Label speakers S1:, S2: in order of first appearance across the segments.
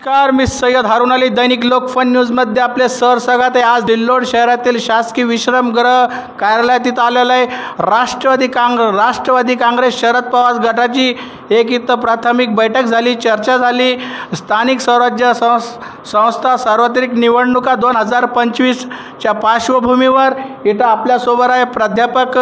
S1: नमस्कार, मी सय्यद हारून अली, दैनिक लोकफन न्यूजमध्ये आपले सहर्षागत आहे। आज दिल्लोड शहरातील शासकीय विश्रामगृह कार्यालयात इथं आलेलं आहे। राष्ट्रवादी काँग्रेस शरद पवार गटाची एक इथं प्राथमिक बैठक झाली, चर्चा झाली। स्थानिक स्वराज्य संस्था सार्वत्रिक निवडणुका 2025च्या पार्श्वभूमीवर इथं आपल्यासोबत आहे प्राध्यापक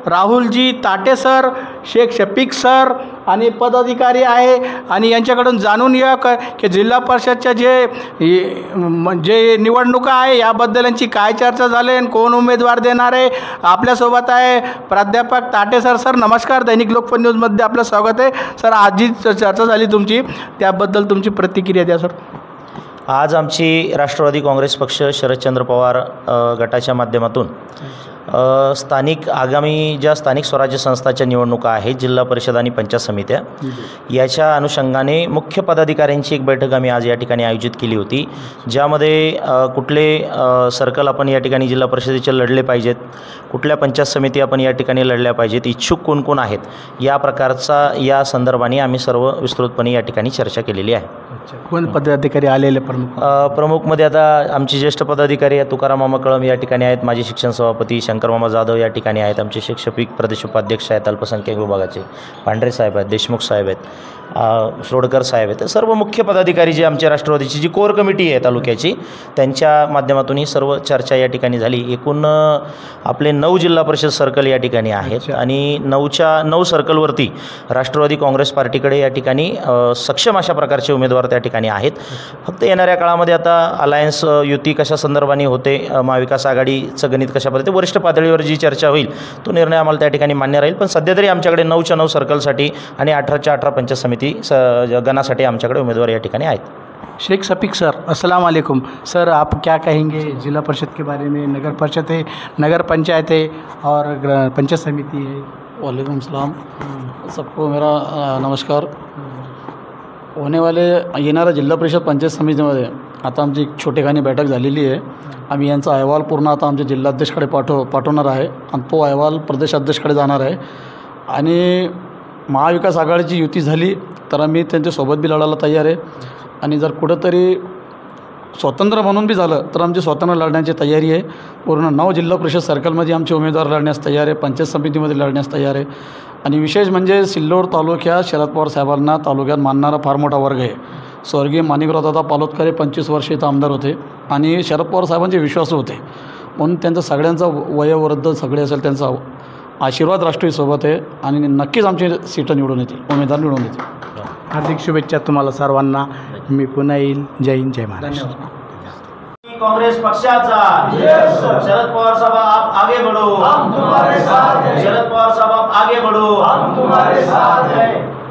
S1: राहुलजी ताटे सर, शेख शफीक सर आणि पदाधिकारी आहे आणि यांच्याकडून जाणून या की जिल्हा परिषदच्या जे निवडणुका आहे याबद्दल यांची काय चर्चा झाली आणि कोण उमेदवार देणार आहे। आपल्यासोबत आहे प्राध्यापक ताटे सर। सर नमस्कार, दैनिक लोकफन न्यूजमध्ये आपलं स्वागत आहे। सर आज जी चर्चा झाली तुमची त्याबद्दल तुमची प्रतिक्रिया द्या सर।
S2: आज आमची राष्ट्रवादी काँग्रेस पक्ष शरदचंद्र पवार गटाच्या माध्यमातून स्थानिक आगामी ज्या स्थानिक स्वराज्य संस्थाच्या निवडणुका आहेत, जिल्हा परिषद आणि पंचायत समित्या, याच्या अनुषंगाने मुख्य पदाधिकाऱ्यांची एक बैठक आम्ही आज या ठिकाणी आयोजित केली होती, ज्यामध्ये कुठले सर्कल आपण या ठिकाणी जिल्हा परिषदेचे लढले पाहिजेत, कुठल्या पंचायत समिती आपण या ठिकाणी लढल्या पाहिजेत, इच्छुक कोण कोण आहेत, या प्रकारचा या संदर्भाने आम्ही सर्व विस्तृतपणे या ठिकाणी चर्चा केलेली आहे।
S1: कोण पदाधिकारी आलेले
S2: प्रमुखमध्ये आता आमचे ज्येष्ठ पदाधिकारी तुकाराम मामा कळम या ठिकाणी आहेत, माजी शिक्षण सभापती शंकर मामा जाधव या ठिकाणी आहेत, आमचे शेख शफीक प्रदेश उपाध्यक्ष आहेत अल्पसंख्याक विभागाचे, पांढरे साहेब आहेत, देशमुख साहेब आहेत, सोडकर साहेब आहेत। सर्व मुख्य पदाधिकारी जे आमच्या राष्ट्रवादीची जी कोर कमिटी आहे तालुक्याची, त्यांच्या माध्यमातून ही सर्व चर्चा या ठिकाणी झाली। एकूण आपले 9 जिल्हा परिषद सर्कल या ठिकाणी आहेत आणि 9 सर्कलवरती राष्ट्रवादी काँग्रेस पार्टीकडे या ठिकाणी सक्षम अशा प्रकारचे उमेदवार त्या ठिकाणी आहेत। फक्त येणाऱ्या काळामध्ये आता अलायन्स युती कशा संदर्भाने होते, महाविकास आघाडीचं गणित कशा पद्धती वरिष्ठ पातळीवर जी चर्चा होईल तो निर्णय आम्हाला त्या ठिकाणी मान्य राहील। पण सध्या तरी आमच्याकडे 9च्या 9 सर्कलसाठी आणि 18च्या 18 पंचायत समिती गणासाठी आमच्याकडे उम्मीदवार या ठिकाणी आहेत।
S1: शेख शफीक सर, अस्सलाम वालेकुम सर, आप क्या कहेंगे जिला परिषद के बारे में? नगर परिषद है, नगर पंचायत है और पंचायत समिति है।
S3: वालेकुम सलाम, सबको मेरा नमस्कार। होने वाले येणाऱ्या जिल्हा परिषद पंचायत समितीमध्ये आता आमची एक छोटेखानी बैठक झालेली आहे। आम्ही यांचा अहवाल पूर्ण आता आमच्या जिल्हाध्यक्षकडे पाठवणार आहे आणि तो अहवाल प्रदेशाध्यक्षकडे जाणार आहे। आणि महाविकास आघाडीची युती झाली तर आम्ही त्यांच्यासोबत बी लढायला तयार आहे आणि जर कुठंतरी स्वतंत्र म्हणून बी झालं तर आमची स्वतंत्र लढण्याची तयारी आहे। पूर्ण 9 जिल्हा परिषद सर्कलमध्ये आमचे उमेदवार लढण्यास तयार आहे, पंचायत समितीमध्ये लढण्यास तयार आहे। आणि विशेष म्हणजे सिल्लोड तालुक्यात शरद पवार साहेबांना तालुक्यात मानणारा फार मोठा वर्ग आहे। स्वर्गीय माणिकरावदादा पालोदकर 25 वर्ष इथं आमदार होते आणि शरद पवार साहेबांचे विश्वासू होते, म्हणून त्यांचा सगळ्यांचा वयोवृद्ध सगळे असेल त्यांचा आशीर्वाद राष्ट्रवादीसोबत आहे आणि नक्कीच आमची सीटं निवडून येतील, उमेदवार निवडून येतील।
S1: हार्दिक शुभेच्छा तुम्हाला सर्वांना। मी पुन्हा येईल। जय हिंद, जय महाराष्ट्र।
S2: कांग्रेस पक्षाचा शरद पवार साहब आप आगे बढ़ो, हम तुम्हारे साथ हैं। शरद पवार साहब आप आगे बढ़ो, हम तुम्हारे साथ हैं।